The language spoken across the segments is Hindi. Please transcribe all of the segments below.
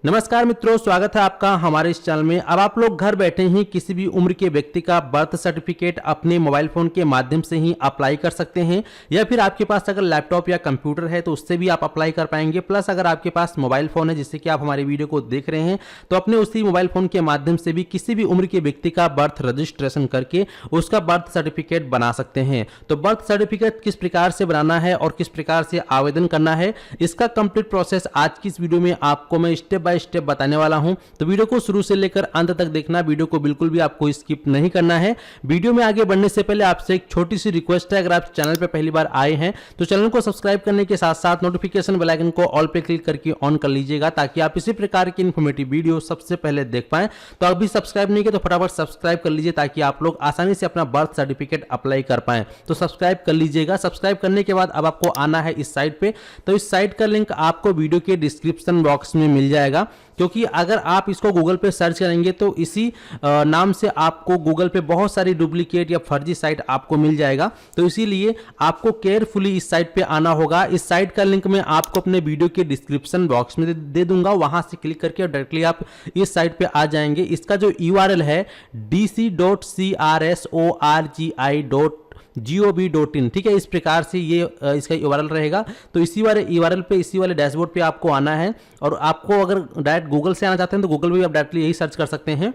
नमस्कार मित्रों, स्वागत है आपका हमारे इस चैनल में। अब आप लोग घर बैठे ही किसी भी उम्र के व्यक्ति का बर्थ सर्टिफिकेट अपने मोबाइल फोन के माध्यम से ही अप्लाई कर सकते हैं, या फिर आपके पास अगर लैपटॉप या कंप्यूटर है तो उससे भी आप अप्लाई कर पाएंगे। प्लस अगर आपके पास मोबाइल फोन है जिससे कि आप हमारे वीडियो को देख रहे हैं तो अपने उसी मोबाइल फोन के माध्यम से भी किसी भी उम्र के व्यक्ति का बर्थ रजिस्ट्रेशन करके उसका बर्थ सर्टिफिकेट बना सकते हैं। तो बर्थ सर्टिफिकेट किस प्रकार से बनाना है और किस प्रकार से आवेदन करना है, इसका कंप्लीट प्रोसेस आज की इस वीडियो में आपको मैं स्टेप बाय स्टेप बताने वाला हूं। तो वीडियो को शुरू से लेकर अंत तक देखना, वीडियो को बिल्कुल भी आपको स्किप नहीं करना है। वीडियो में आगे बढ़ने से पहले आपसे एक छोटी सी रिक्वेस्ट है, अगर आप चैनल पे पहली बार आए हैं तो चैनल को सब्सक्राइब करने के साथ साथ नोटिफिकेशन बेल आइकन को ऑल पे क्लिक करके ऑन कर लीजिएगा, ताकि आप इसी प्रकार की इन्फॉर्मेटिव वीडियो सबसे पहले देख पाएं। तो अभी सब्सक्राइब नहीं किया तो फटाफट सब्सक्राइब कर लीजिए, ताकि आप लोग आसानी से अपना बर्थ सर्टिफिकेट अप्लाई कर पाएं। तो सब्सक्राइब कर लीजिएगा। सब्सक्राइब करने के बाद अब आपको आना है इस साइट पे। तो इस साइट का लिंक आपको वीडियो के डिस्क्रिप्शन बॉक्स में मिल जाएगा, क्योंकि अगर आप इसको गूगल पे सर्च करेंगे तो इसी नाम से आपको गूगल पे बहुत सारी डुप्लीकेट या फर्जी साइट आपको मिल जाएगा। तो इसीलिए आपको केयरफुली इस साइट पे आना होगा। इस साइट का लिंक मैं आपको अपने वीडियो के डिस्क्रिप्शन बॉक्स में दे दूंगा, वहां से क्लिक करके डायरेक्टली आप इस साइट पे आ जाएंगे। इसका जो URL है dc.crsorgi.gov.in, ठीक है। इस प्रकार से ये इसका URL रहेगा। तो इसी वाले URL पे, इसी वाले डैशबोर्ड पे आपको आना है। और आपको अगर डायरेक्ट गूगल से आना चाहते हैं तो गूगल भी आप डायरेक्टली यही सर्च कर सकते हैं,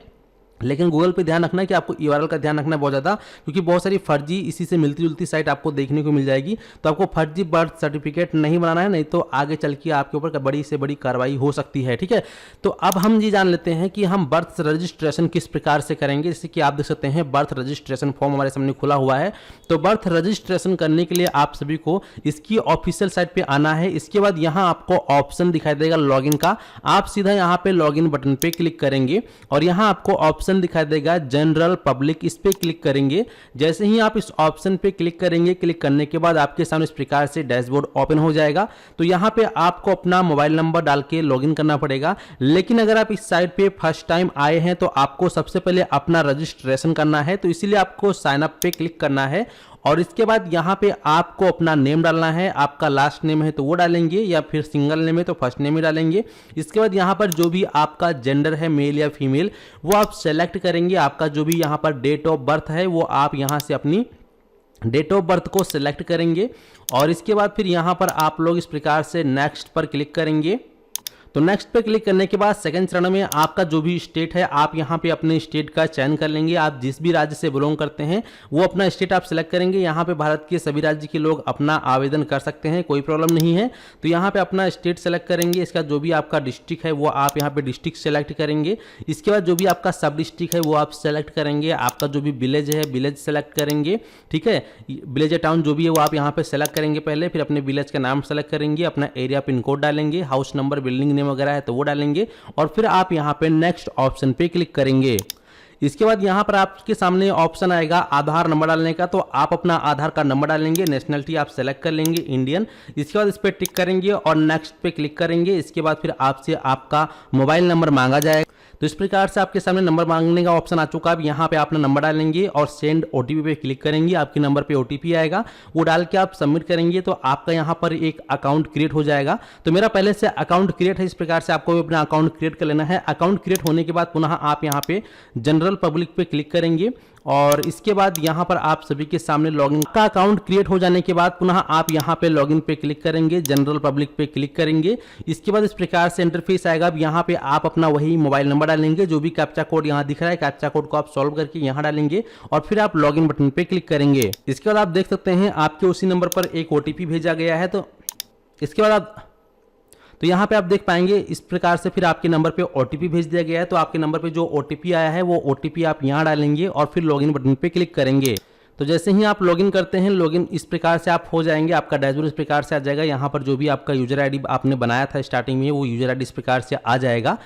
लेकिन गूगल पे ध्यान रखना है कि आपको URL का ध्यान रखना है बहुत ज़्यादा, क्योंकि बहुत सारी फर्जी इसी से मिलती जुलती साइट आपको देखने को मिल जाएगी। तो आपको फर्जी बर्थ सर्टिफिकेट नहीं बनाना है, नहीं तो आगे चल के आपके ऊपर बड़ी से बड़ी कार्रवाई हो सकती है, ठीक है। तो अब हम ये जान लेते हैं कि हम बर्थ रजिस्ट्रेशन किस प्रकार से करेंगे। जैसे कि आप देख सकते हैं बर्थ रजिस्ट्रेशन फॉर्म हमारे सामने खुला हुआ है। तो बर्थ रजिस्ट्रेशन करने के लिए आप सभी को इसकी ऑफिशियल साइट पर आना है। इसके बाद यहाँ आपको ऑप्शन दिखाई देगा लॉगिन का। आप सीधा यहाँ पे लॉगिन बटन पे क्लिक करेंगे और यहाँ आपको ऑप्शन दिखाई देगा जनरल पब्लिक, इस पे क्लिक करेंगे। जैसे ही आप इस ऑप्शन पे क्लिक करेंगे, क्लिक करने के बाद आपके सामने इस प्रकार से डैशबोर्ड ओपन हो जाएगा। तो यहाँ पे आपको अपना मोबाइल नंबर डाल के लॉगिन करना पड़ेगा। लेकिन अगर आप इस साइट पे फर्स्ट टाइम आए हैं तो आपको सबसे पहले अपना रजिस्ट्रेशन करना है। तो इसीलिए आपको साइन अप पे क्लिक करना है और इसके बाद यहाँ पे आपको अपना नेम डालना है। आपका लास्ट नेम है तो वो डालेंगे, या फिर सिंगल नेम है तो फर्स्ट नेम ही डालेंगे। इसके बाद यहाँ पर जो भी आपका जेंडर है, मेल या फीमेल, वो आप सेलेक्ट करेंगे। आपका जो भी यहाँ पर डेट ऑफ बर्थ है वो आप यहाँ से अपनी डेट ऑफ बर्थ को सिलेक्ट करेंगे। और इसके बाद फिर यहाँ पर आप लोग इस प्रकार से नेक्स्ट पर क्लिक करेंगे। तो नेक्स्ट पे क्लिक करने के बाद सेकंड चरण में आपका जो भी स्टेट है आप यहाँ पे अपने स्टेट का चयन कर लेंगे। आप जिस भी राज्य से बिलोंग करते हैं वो अपना स्टेट आप सिलेक्ट करेंगे। यहाँ पे भारत के सभी राज्य के लोग अपना आवेदन कर सकते हैं, कोई प्रॉब्लम नहीं है। तो यहाँ पे अपना स्टेट सेलेक्ट करेंगे। इसका जो भी आपका डिस्ट्रिक्ट है वो आप यहाँ पे डिस्ट्रिक्ट सेलेक्ट करेंगे। इसके बाद जो भी आपका सब डिस्ट्रिक्ट है वो आप सेलेक्ट करेंगे। आपका जो भी विलेज है विलेज सेलेक्ट करेंगे, ठीक है। विलेज या टाउन जो भी है वो आप यहाँ पे सेलेक्ट करेंगे पहले, फिर अपने विलेज का नाम सेलेक्ट करेंगे, अपना एरिया पिन कोड डालेंगे, हाउस नंबर, बिल्डिंग वगैरह है तो वो डालेंगे और फिर आप यहां पे नेक्स्ट ऑप्शन पे क्लिक करेंगे। इसके बाद यहां पर आपके सामने ऑप्शन आएगा आधार नंबर डालने का। तो आप अपना आधार का नंबर डालेंगे, नेशनलिटी आप सेलेक्ट कर लेंगे इंडियन। इसके बाद इस पे टिक करेंगे और नेक्स्ट पे क्लिक करेंगे। इसके बाद फिर आपसे आपका मोबाइल नंबर मांगा जाएगा। तो इस प्रकार से आपके सामने नंबर मांगने का ऑप्शन आ चुका है। अब यहाँ पे अपना नंबर डालेंगे और सेंड OTP पे क्लिक करेंगे। आपके नंबर पे OTP आएगा, वो डाल के आप सबमिट करेंगे तो आपका यहाँ पर एक अकाउंट क्रिएट हो जाएगा। तो मेरा पहले से अकाउंट क्रिएट है, इस प्रकार से आपको भी अपना अकाउंट क्रिएट कर लेना है। अकाउंट क्रिएट होने के बाद पुनः आप यहाँ पे जनरल पब्लिक पे क्लिक करेंगे और इसके बाद यहाँ पर आप सभी के सामने लॉगिन का अकाउंट क्रिएट हो जाने के बाद पुनः आप यहाँ पे लॉगिन पे क्लिक करेंगे, जनरल पब्लिक पे क्लिक करेंगे। इसके बाद इस प्रकार से इंटरफेस आएगा। अब यहाँ पे आप अपना वही मोबाइल नंबर डालेंगे, जो भी कैप्चा कोड यहाँ दिख रहा है, कैप्चा कोड को आप सॉल्व करके यहाँ डालेंगे और फिर आप लॉगिन बटन पे क्लिक करेंगे। इसके बाद आप देख सकते हैं आपके उसी नंबर पर एक OTP भेजा गया है। तो इसके बाद आप तो यहाँ पे आप देख पाएंगे इस प्रकार से फिर आपके नंबर पे OTP भेज दिया गया है। तो आपके नंबर पे जो OTP आया है वो OTP आप यहाँ डालेंगे और फिर लॉगिन बटन पे क्लिक करेंगे। तो जैसे ही आप लॉगिन करते हैं, लॉगिन इस प्रकार से आप हो जाएंगे। आपका डैशबोर्ड इस प्रकार से आ जाएगा। यहाँ पर जो भी आपका यूजर ID आपने बनाया था स्टार्टिंग में, वो यूजर ID इस प्रकार से आ जाएगा।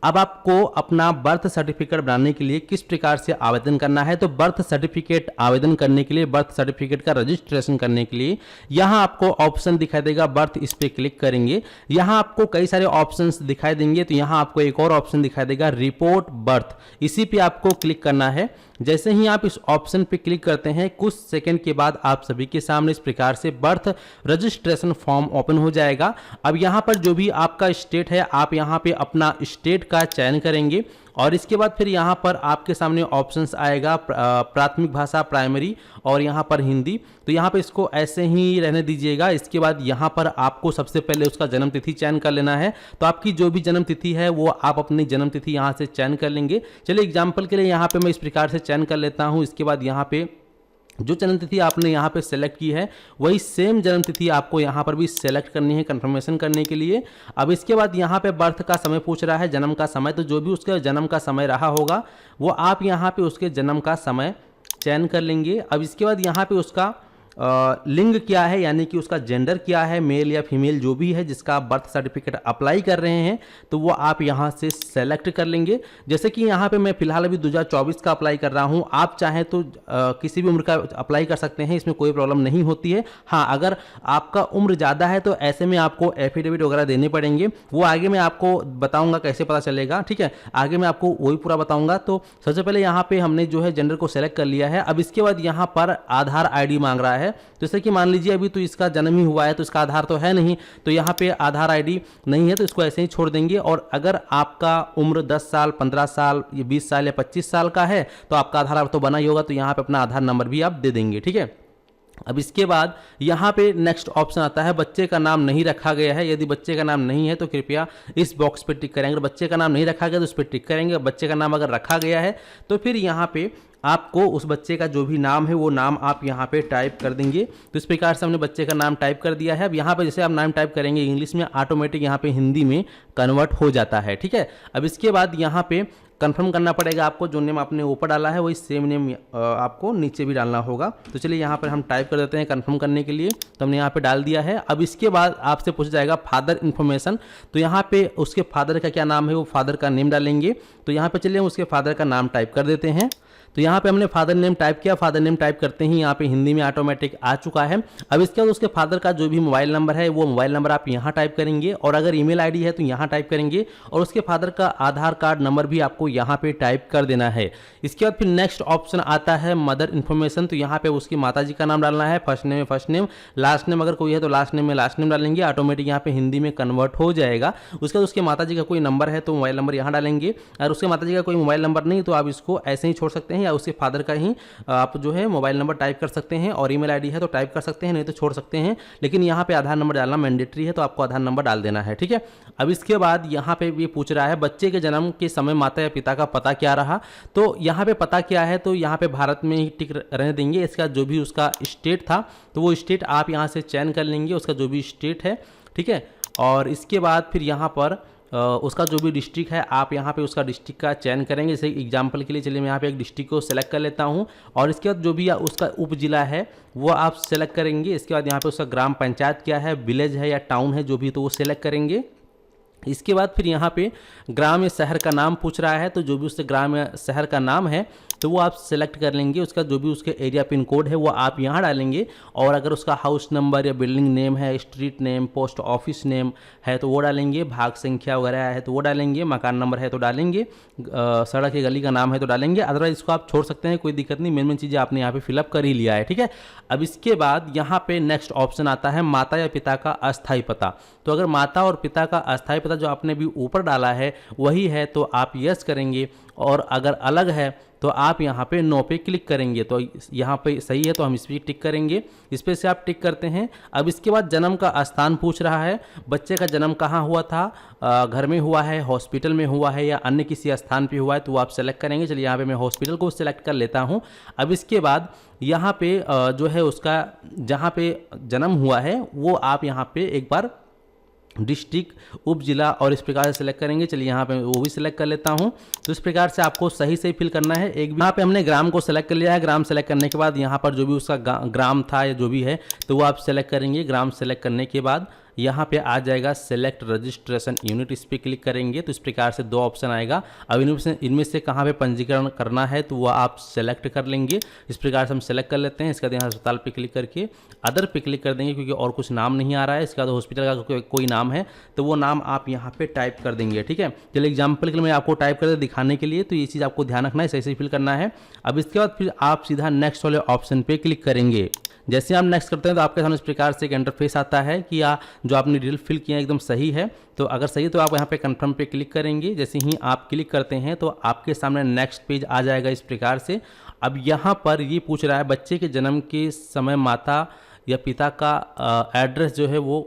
अब आपको अपना बर्थ सर्टिफिकेट बनाने के लिए किस प्रकार से आवेदन करना है। तो बर्थ सर्टिफिकेट आवेदन करने के लिए, बर्थ सर्टिफिकेट का रजिस्ट्रेशन करने के लिए यहाँ आपको ऑप्शन दिखाई देगा बर्थ, इस पे क्लिक करेंगे। यहाँ आपको कई सारे ऑप्शंस दिखाई देंगे। तो यहाँ आपको एक और ऑप्शन दिखाई देगा रिपोर्ट बर्थ, इसी पे आपको क्लिक करना है। जैसे ही आप इस ऑप्शन पे क्लिक करते हैं कुछ सेकंड के बाद आप सभी के सामने इस प्रकार से बर्थ रजिस्ट्रेशन फॉर्म ओपन हो जाएगा। अब यहाँ पर जो भी आपका स्टेट है आप यहाँ पे अपना स्टेट का चयन करेंगे और इसके बाद फिर यहाँ पर आपके सामने ऑप्शंस आएगा प्राथमिक भाषा प्राइमरी और यहाँ पर हिंदी। तो यहाँ पे इसको ऐसे ही रहने दीजिएगा। इसके बाद यहाँ पर आपको सबसे पहले उसका जन्म तिथि चयन कर लेना है। तो आपकी जो भी जन्म तिथि है वो आप अपनी जन्म तिथि यहाँ से चयन कर लेंगे। चलिए एग्जाम्पल के लिए यहाँ पे मैं इस प्रकार से चयन कर लेता हूँ। इसके बाद यहाँ पे जो जन्म तिथि आपने यहाँ पे सेलेक्ट की है वही सेम जन्म तिथि आपको यहाँ पर भी सेलेक्ट करनी है कंफर्मेशन करने के लिए। अब इसके बाद यहाँ पे बर्थ का समय पूछ रहा है, जन्म का समय। तो जो भी उसका जन्म का समय रहा होगा वो आप यहाँ पे उसके जन्म का समय चयन कर लेंगे। अब इसके बाद यहाँ पे उसका लिंग क्या है, यानी कि उसका जेंडर क्या है, मेल या फीमेल जो भी है जिसका आप बर्थ सर्टिफिकेट अप्लाई कर रहे हैं तो वो आप यहाँ से सेलेक्ट कर लेंगे। जैसे कि यहाँ पे मैं फिलहाल अभी 2024 का अप्लाई कर रहा हूँ, आप चाहें तो किसी भी उम्र का अप्लाई कर सकते हैं, इसमें कोई प्रॉब्लम नहीं होती है। हाँ, अगर आपका उम्र ज़्यादा है तो ऐसे में आपको एफिडेविट वगैरह देने पड़ेंगे, वो आगे मैं आपको बताऊँगा कैसे पता चलेगा, ठीक है, आगे मैं आपको वही पूरा बताऊँगा। तो सबसे पहले यहाँ पर हमने जो है जेंडर को सेलेक्ट कर लिया है। अब इसके बाद यहाँ पर आधार ID मांग रहा है। जैसे कि मान लीजिए अभी तो इसका जन्म ही हुआ है तो इसका आधार तो है नहीं, तो यहाँ पे आधार ID नहीं है तो इसको ऐसे ही छोड़ देंगे। और अगर आपका उम्र 10 साल 15 साल 20 साल या 25 साल का है तो आपका आधार तो बना ही होगा, तो यहाँ पे अपना आधार नंबर भी आप दे देंगे, ठीक है। अब इसके बाद यहाँ पे नेक्स्ट ऑप्शन आता है बच्चे का नाम नहीं रखा गया है। यदि बच्चे का नाम नहीं है तो कृपया इस बॉक्स पे टिक करेंगे। बच्चे का नाम नहीं रखा गया तो उस पर टिक करेंगे। बच्चे का नाम अगर रखा गया है तो फिर यहाँ पे आपको उस बच्चे का जो भी नाम है वो नाम आप यहाँ पे टाइप कर देंगे। तो इस प्रकार से हमने बच्चे का नाम टाइप कर दिया है। अब यहाँ पे जैसे आप नाम टाइप करेंगे इंग्लिश में, ऑटोमेटिक यहाँ पे हिंदी में कन्वर्ट हो जाता है, ठीक है। अब इसके बाद यहाँ पे कंफर्म करना पड़ेगा आपको, जो नेम आपने ऊपर डाला है वही सेम नेम आपको नीचे भी डालना होगा। तो चलिए यहाँ पर हम टाइप कर देते हैं कंफर्म करने के लिए। तो हमने यहाँ पे डाल दिया है। अब इसके बाद आपसे पूछा जाएगा फादर इन्फॉर्मेशन, तो यहाँ पे उसके फादर का क्या नाम है वो फादर का नेम डालेंगे। तो यहाँ पे चलिए हम उसके फादर का नाम टाइप कर देते हैं। तो यहाँ पे हमने फादर नेम टाइप किया। फादर नेम टाइप करते ही यहाँ पे हिंदी में ऑटोमेटिक आ चुका है। अब इसके बाद उसके फादर का जो भी मोबाइल नंबर है वो मोबाइल नंबर आप यहाँ टाइप करेंगे, और अगर ईमेल आईडी है तो यहाँ टाइप करेंगे, और उसके फादर का आधार कार्ड नंबर भी आपको यहाँ पे टाइप कर देना है। इसके बाद फिर नेक्स्ट ऑप्शन आता है मदर इन्फॉर्मेशन। तो यहाँ पे उसकी माता जी का नाम डालना है, फर्स्ट नेम में फर्स्ट नेम, लास्ट नेम अगर कोई है तो लास्ट नेम में लास्ट नेम डालेंगे, ऑटोमेटिक यहाँ पे हिंदी में कन्वर्ट हो जाएगा। उसके बाद उसके माता जी का कोई नंबर है तो मोबाइल नंबर यहाँ डालेंगे, और उसके माता जी का कोई मोबाइल नंबर नहीं तो आप इसको ऐसे ही छोड़ सकते हैं, या उसके फादर का ही आप जो है मोबाइल नंबर टाइप कर सकते हैं, और ईमेल आईडी है तो टाइप कर सकते हैं, नहीं तो छोड़ सकते हैं। लेकिन यहाँ पे आधार नंबर डालना मैंडेटरी है, तो आपको आधार नंबर डाल देना है, ठीक है। अब इसके बाद यहाँ पे ये पूछ रहा है बच्चे के जन्म के समय माता या पिता का पता क्या रहा। तो यहाँ पे पता क्या है, तो यहाँ पे भारत में ही टिक रहने देंगे। इसका जो भी उसका स्टेट था तो वो स्टेट आप यहाँ से चयन कर लेंगे, उसका जो भी स्टेट है, ठीक है। और इसके बाद फिर यहाँ पर उसका जो भी डिस्ट्रिक्ट है आप यहाँ पे उसका डिस्ट्रिक्ट का चयन करेंगे। जैसे एग्जांपल के लिए चलिए मैं यहाँ पे एक डिस्ट्रिक्ट को सेलेक्ट कर लेता हूँ, और इसके बाद जो भी उसका उप जिला है वो आप सेलेक्ट करेंगे। इसके बाद यहाँ पे उसका ग्राम पंचायत क्या है, विलेज है या टाउन है, जो भी तो वो सेलेक्ट करेंगे। इसके बाद फिर यहाँ पे ग्राम या शहर का नाम पूछ रहा है, तो जो भी उससे ग्राम या शहर का नाम है तो वो आप सेलेक्ट कर लेंगे। उसका जो भी उसके एरिया पिन कोड है वो आप यहाँ डालेंगे, और अगर उसका हाउस नंबर या बिल्डिंग नेम है, street name, post office name है तो वो डालेंगे, भाग संख्या वगैरह है तो वो डालेंगे, मकान नंबर है तो डालेंगे, सड़क या गली का नाम है तो डालेंगे। अदरवाइज इसको आप छोड़ सकते हैं, कोई दिक्कत नहीं। मेन चीज़ें आपने यहाँ पे फिलअप कर ही लिया है, ठीक है। अब इसके बाद यहाँ पे नेक्स्ट ऑप्शन आता है माता या पिता का अस्थायी पता। तो अगर माता और पिता का अस्थायी पता जो आपने भी ऊपर डाला है वही है तो आप यस करेंगे, और अगर अलग है तो आप यहाँ पे नो पे क्लिक करेंगे। तो यहाँ पे सही है तो हम इस पर टिक करेंगे, इस पर से आप टिक करते हैं। अब इसके बाद जन्म का स्थान पूछ रहा है, बच्चे का जन्म कहाँ हुआ था, घर में हुआ है, हॉस्पिटल में हुआ है या अन्य किसी स्थान पे हुआ है, तो वो आप सेलेक्ट करेंगे। चलिए यहाँ पे मैं हॉस्पिटल को सिलेक्ट कर लेता हूँ। अब इसके बाद यहाँ पे जो है उसका जहाँ पे जन्म हुआ है वो आप यहाँ पे एक बार डिस्ट्रिक्ट उप जिला और इस प्रकार से सिलेक्ट करेंगे। चलिए यहाँ पे वो भी सिलेक्ट कर लेता हूँ। तो इस प्रकार से आपको सही से फिल करना है। एक यहाँ पे हमने ग्राम को सिलेक्ट कर लिया है। ग्राम सेलेक्ट करने के बाद यहाँ पर जो भी उसका ग्राम था या जो भी है तो वो आप सेलेक्ट करेंगे। ग्राम सेलेक्ट करने के बाद यहाँ पे आ जाएगा सेलेक्ट रजिस्ट्रेशन यूनिट, इस पर क्लिक करेंगे तो इस प्रकार से 2 ऑप्शन आएगा। अब इनमें से कहाँ पे पंजीकरण करना है तो वह आप सेलेक्ट कर लेंगे। इस प्रकार से हम सेलेक्ट कर लेते हैं। इसके बाद यहाँ अस्पताल पे क्लिक करके अदर पे क्लिक कर देंगे, क्योंकि और कुछ नाम नहीं आ रहा है। इसके बाद हॉस्पिटल का कोई नाम है तो वो नाम आप यहाँ पे टाइप कर देंगे, ठीक है। चलिए एग्जाम्पल के लिए मैं आपको टाइप कर दिखाने के लिए, तो ये चीज़ आपको ध्यान रखना है, सही सही फिल करना है। अब इसके बाद फिर आप सीधा नेक्स्ट वाले ऑप्शन पे क्लिक करेंगे। जैसे आप नेक्स्ट करते हैं तो आपके सामने इस प्रकार से एक इंटरफेस आता है कि जो आपने डिटेल फिल किया एकदम सही है। तो अगर सही है तो आप यहाँ पे कंफर्म पे क्लिक करेंगे। जैसे ही आप क्लिक करते हैं तो आपके सामने नेक्स्ट पेज आ जाएगा इस प्रकार से। अब यहाँ पर ये पूछ रहा है बच्चे के जन्म के समय माता या पिता का एड्रेस जो है वो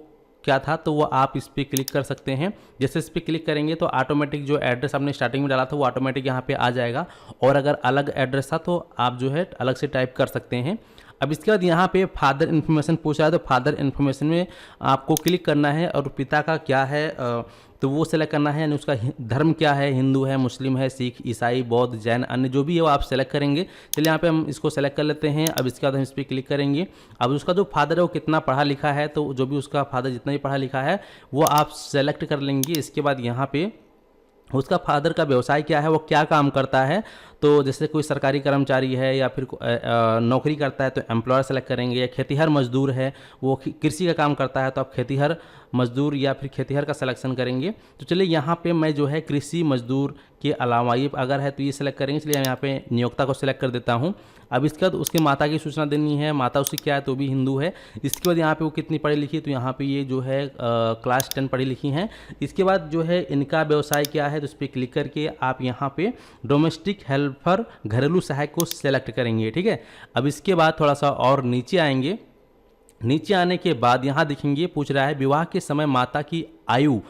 क्या था, तो वो आप इस पर क्लिक कर सकते हैं। जैसे इस पर क्लिक करेंगे तो ऑटोमेटिक जो एड्रेस आपने स्टार्टिंग में डाला था वो ऑटोमेटिक यहाँ पे आ जाएगा, और अगर अलग एड्रेस था तो आप जो है अलग से टाइप कर सकते हैं। अब इसके बाद यहाँ पे फादर इन्फॉर्मेशन पूछ रहा है, तो फादर इन्फॉर्मेशन में आपको क्लिक करना है और पिता का क्या है तो वो सेलेक्ट करना है, यानी उसका धर्म क्या है, हिंदू है, मुस्लिम है, सिख, ईसाई, बौद्ध, जैन, अन्य जो भी है वो आप सेलेक्ट करेंगे। चलिए यहाँ पे हम इसको सेलेक्ट कर लेते हैं। अब इसके बाद हम इस पर क्लिक करेंगे। अब उसका जो फादर है वो कितना पढ़ा लिखा है, तो जो भी उसका फादर जितना भी पढ़ा लिखा है वो आप सेलेक्ट कर लेंगे। इसके बाद यहाँ पे उसका फादर का व्यवसाय क्या है, वो क्या काम करता है, तो जैसे कोई सरकारी कर्मचारी है या फिर नौकरी करता है तो एम्प्लॉयर सेलेक्ट करेंगे, या खेतीहर मजदूर है वो कृषि का काम करता है तो आप खेतीहर मजदूर या फिर खेतीहर का सिलेक्शन करेंगे। तो चलिए यहाँ पे मैं जो है कृषि मजदूर के अलावा ये अगर है तो ये सिलेक्ट करेंगे। चलिए मैं यहाँ पे नियोक्ता को सिलेक्ट कर देता हूँ। अब इसके बाद उसके माता की सूचना देनी है, माता उसकी क्या है तो भी हिंदू है। इसके बाद यहाँ पे वो कितनी पढ़ी लिखी, तो यहाँ पे ये जो है क्लास 10 पढ़ी लिखी हैं। इसके बाद जो है इनका व्यवसाय क्या है तो उस पर क्लिक करके आप यहाँ पे डोमेस्टिक हेल्पर घरेलू सहायक को सिलेक्ट करेंगे, ठीक है। अब इसके बाद थोड़ा सा और नीचे आएंगे। नीचे आने के बाद यहाँ देखेंगे पूछ रहा है विवाह के समय माता की आयु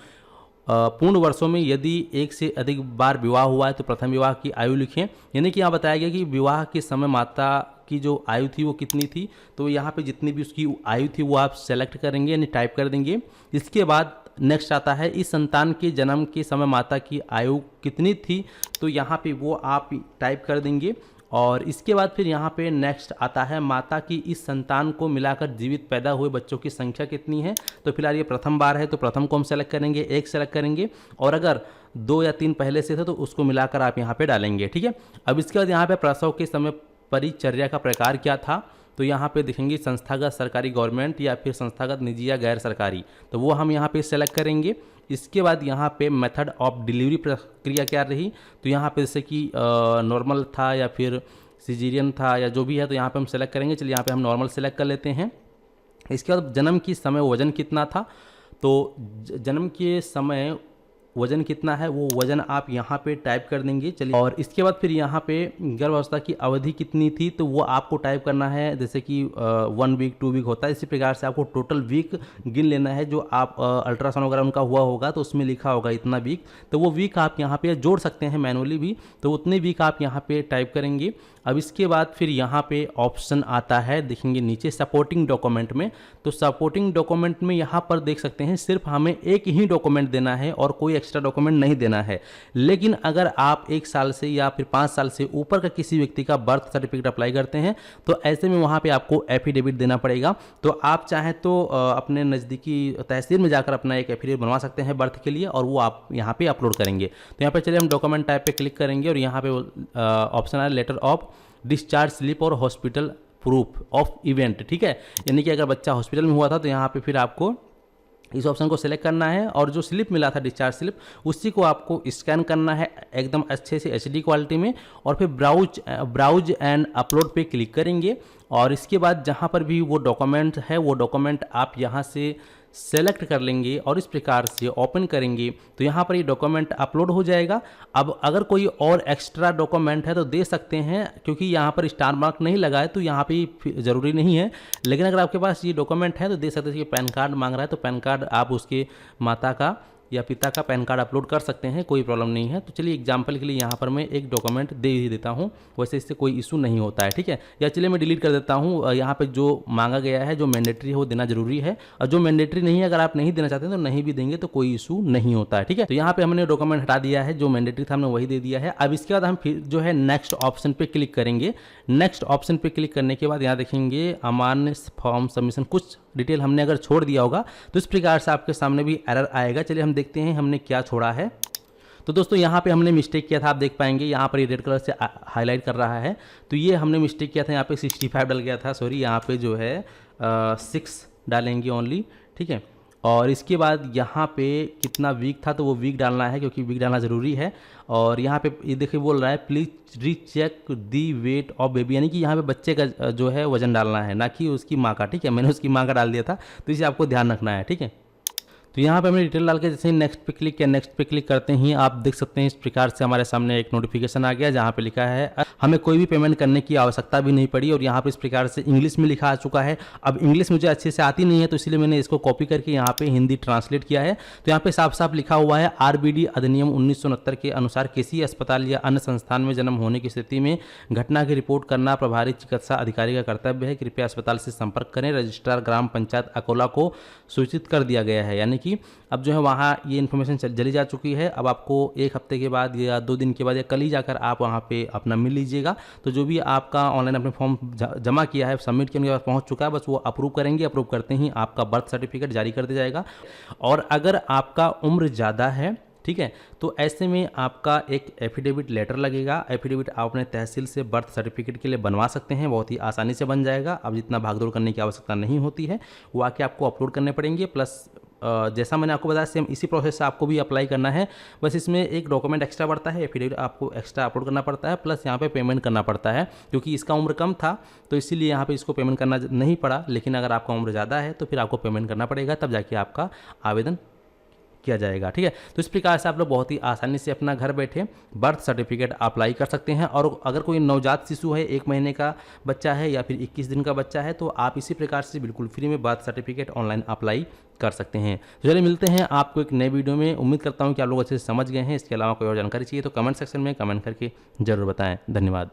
पूर्ण वर्षों में यदि एक से अधिक बार विवाह हुआ है तो प्रथम विवाह की आयु लिखें। यानी कि यहाँ बताया गया कि विवाह के समय माता की जो आयु थी वो कितनी थी, तो यहाँ पे जितनी भी उसकी आयु थी वो आप सेलेक्ट करेंगे, यानी टाइप कर देंगे। इसके बाद नेक्स्ट आता है इस संतान के जन्म के समय माता की आयु कितनी थी, तो यहाँ पे वो आप टाइप कर देंगे। और इसके बाद फिर यहाँ पे नेक्स्ट आता है माता की इस संतान को मिलाकर जीवित पैदा हुए बच्चों की संख्या कितनी है, तो फिलहाल ये प्रथम बार है तो प्रथम को हम सेलेक्ट करेंगे, 1 सेलेक्ट करेंगे, और अगर 2 या 3 पहले से थे तो उसको मिलाकर आप यहाँ पे डालेंगे, ठीक है। अब इसके बाद यहाँ पे प्रसव के समय परिचर्या का प्रकार क्या था, तो यहाँ पे देखेंगे संस्थागत सरकारी गवर्नमेंट या फिर संस्थागत निजी या गैर सरकारी, तो वो हम यहाँ पे सेलेक्ट करेंगे। इसके बाद यहाँ पे मेथड ऑफ डिलीवरी प्रक्रिया क्या रही, तो यहाँ पे जैसे कि नॉर्मल था या फिर सिजेरियन था या जो भी है तो यहाँ पे हम सेलेक्ट करेंगे। चलिए यहाँ पे हम नॉर्मल सेलेक्ट कर लेते हैं। इसके बाद जन्म के समय वजन कितना था, तो जन्म के समय वजन कितना है वो वजन आप यहाँ पे टाइप कर देंगे। चलिए, और इसके बाद फिर यहाँ पे गर्भावस्था की अवधि कितनी थी तो वो आपको टाइप करना है, जैसे कि 1 वीक 2 वीक होता है, इसी प्रकार से आपको टोटल वीक गिन लेना है। जो आप अल्ट्रासाउंड वगैरह उनका हुआ होगा तो उसमें लिखा होगा इतना वीक, तो वो वीक आप यहाँ पे जोड़ सकते हैं मैनुअली भी, तो उतने वीक आप यहाँ पे टाइप करेंगे। अब इसके बाद फिर यहाँ पे ऑप्शन आता है, देखेंगे नीचे सपोर्टिंग डॉक्यूमेंट में, तो सपोर्टिंग डॉक्यूमेंट में यहाँ पर देख सकते हैं सिर्फ हमें एक ही डॉक्यूमेंट देना है और कोई एक्स्ट्रा डॉक्यूमेंट नहीं देना है। लेकिन अगर आप 1 साल से या फिर 5 साल से ऊपर का किसी व्यक्ति का बर्थ सर्टिफिकेट अप्लाई करते हैं तो ऐसे में वहाँ पे आपको एफिडेविट देना पड़ेगा। तो आप चाहें तो अपने नज़दीकी तहसील में जाकर अपना एक एफिडेविट बनवा सकते हैं बर्थ के लिए, और वो आप यहाँ पे अपलोड करेंगे। तो यहाँ पे चलिए हम डॉक्यूमेंट टाइप पे क्लिक करेंगे और यहाँ पे ऑप्शन है लेटर ऑफ डिस्चार्ज स्लिप और हॉस्पिटल प्रूफ ऑफ इवेंट, ठीक है। यानी कि अगर बच्चा हॉस्पिटल में हुआ था तो यहाँ पे फिर आपको इस ऑप्शन को सिलेक्ट करना है, और जो स्लिप मिला था डिस्चार्ज स्लिप उसी को आपको स्कैन करना है एकदम अच्छे से HD क्वालिटी में, और फिर ब्राउज एंड अपलोड पे क्लिक करेंगे। और इसके बाद जहाँ पर भी वो डॉक्यूमेंट है वो डॉक्यूमेंट आप यहाँ से सेलेक्ट कर लेंगे और इस प्रकार से ओपन करेंगे तो यहाँ पर ये डॉक्यूमेंट अपलोड हो जाएगा। अब अगर कोई और एक्स्ट्रा डॉक्यूमेंट है तो दे सकते हैं, क्योंकि यहाँ पर स्टार मार्क नहीं लगा है तो यहाँ पे ज़रूरी नहीं है। लेकिन अगर आपके पास ये डॉक्यूमेंट है तो दे सकते हैं कि पैन कार्ड मांग रहा है तो पैन कार्ड आप उसके माता का या पिता का पैन कार्ड अपलोड कर सकते हैं, कोई प्रॉब्लम नहीं है। तो चलिए एग्जांपल के लिए यहाँ पर मैं एक डॉक्यूमेंट दे ही देता हूँ, वैसे इससे कोई इशू नहीं होता है, ठीक है। या चलिए मैं डिलीट कर देता हूँ। यहाँ पे जो मांगा गया है, जो मैंडेटरी है वो देना जरूरी है, और जो मैंडेटरी नहीं है अगर आप नहीं देना चाहते हैं तो नहीं भी देंगे तो कोई इशू नहीं होता है, ठीक है। तो यहाँ पे हमने डॉक्यूमेंट हटा दिया है, जो मैंडेटरी था हमने वही दे दिया है। अब इसके बाद हम फिर जो है नेक्स्ट ऑप्शन पे क्लिक करेंगे। नेक्स्ट ऑप्शन पे क्लिक करने के बाद यहाँ देखेंगे अमान्य फॉर्म सबमिशन, कुछ डिटेल हमने अगर छोड़ दिया होगा तो इस प्रकार से आपके सामने भी एरर आएगा। चलिए हम देखते हैं हमने क्या छोड़ा है। तो दोस्तों यहाँ पे हमने मिस्टेक किया था, आप देख पाएंगे यहाँ पर ये रेड कलर से हाईलाइट कर रहा है। तो ये हमने मिस्टेक किया था, यहाँ पे 65 डल गया था, सॉरी, यहाँ पे जो है 6 डालेंगे ओनली, ठीक है। और इसके बाद यहाँ पे कितना वीक था तो वो वीक डालना है, क्योंकि वीक डालना ज़रूरी है। और यहाँ पे ये देखिए बोल रहा है please recheck the weight of baby, यानी कि यहाँ पे बच्चे का जो है वजन डालना है, ना कि उसकी माँ का, ठीक है। मैंने उसकी माँ का डाल दिया था, तो इसे आपको ध्यान रखना है, ठीक है। तो यहाँ पे हमने डिटेल डाल के जैसे ही नेक्स्ट पे क्लिक किया, नेक्स्ट पे क्लिक करते ही आप देख सकते हैं इस प्रकार से हमारे सामने एक नोटिफिकेशन आ गया, जहाँ पे लिखा है हमें कोई भी पेमेंट करने की आवश्यकता भी नहीं पड़ी। और यहाँ पे इस प्रकार से इंग्लिश में लिखा आ चुका है। अब इंग्लिश मुझे अच्छे से आती नहीं है, तो इसलिए मैंने इसको कॉपी करके यहाँ पे हिंदी ट्रांसलेट किया है। तो यहाँ पे साफ साफ लिखा हुआ है RBD अधिनियम 1969 के अनुसार किसी अस्पताल या अन्य संस्थान में जन्म होने की स्थिति में घटना की रिपोर्ट करना प्रभारी चिकित्सा अधिकारी का कर्तव्य है। कृपया अस्पताल से संपर्क करें। रजिस्ट्रार ग्राम पंचायत अकोला को सूचित कर दिया गया है। यानी कि अब जो है वहाँ ये इन्फॉर्मेशन चली जा चुकी है। अब आपको 1 हफ्ते के बाद या 2 दिन के बाद या कल ही जाकर आप वहाँ पे अपना मिल लीजिएगा। तो जो भी आपका ऑनलाइन अपने फॉर्म जमा किया है, सबमिट किया, उनके पास पहुँच चुका है, बस वो अप्रूव करेंगे। अप्रूव करते ही आपका बर्थ सर्टिफिकेट जारी कर दिया जाएगा। और अगर आपका उम्र ज़्यादा है, ठीक है, तो ऐसे में आपका एक एफिडेविट लेटर लगेगा। एफिडेविट आप अपने तहसील से बर्थ सर्टिफिकेट के लिए बनवा सकते हैं, बहुत ही आसानी से बन जाएगा। अब जितना भागदौड़ करने की आवश्यकता नहीं होती है, वो आके आपको अपलोड करने पड़ेंगे। प्लस जैसा मैंने आपको बताया सेम इसी प्रोसेस से आपको भी अप्लाई करना है, बस इसमें एक डॉक्यूमेंट एक्स्ट्रा पड़ता है, एफिडेविट आपको एक्स्ट्रा अपलोड करना पड़ता है, प्लस यहाँ पे पेमेंट करना पड़ता है। क्योंकि इसका उम्र कम था तो इसीलिए यहाँ पे इसको पेमेंट करना नहीं पड़ा, लेकिन अगर आपका उम्र ज़्यादा है तो फिर आपको पेमेंट करना पड़ेगा, तब जाके आपका आवेदन किया जाएगा, ठीक है। तो इस प्रकार से आप लोग बहुत ही आसानी से अपना घर बैठे बर्थ सर्टिफिकेट अप्लाई कर सकते हैं। और अगर कोई नवजात शिशु है, 1 महीने का बच्चा है या फिर 21 दिन का बच्चा है, तो आप इसी प्रकार से बिल्कुल फ्री में बर्थ सर्टिफिकेट ऑनलाइन अप्लाई कर सकते हैं। तो चलिए मिलते हैं आपको एक नए वीडियो में। उम्मीद करता हूँ कि आप लोग अच्छे से समझ गए हैं। इसके अलावा कोई और जानकारी चाहिए तो कमेंट सेक्शन में कमेंट करके जरूर बताएं। धन्यवाद।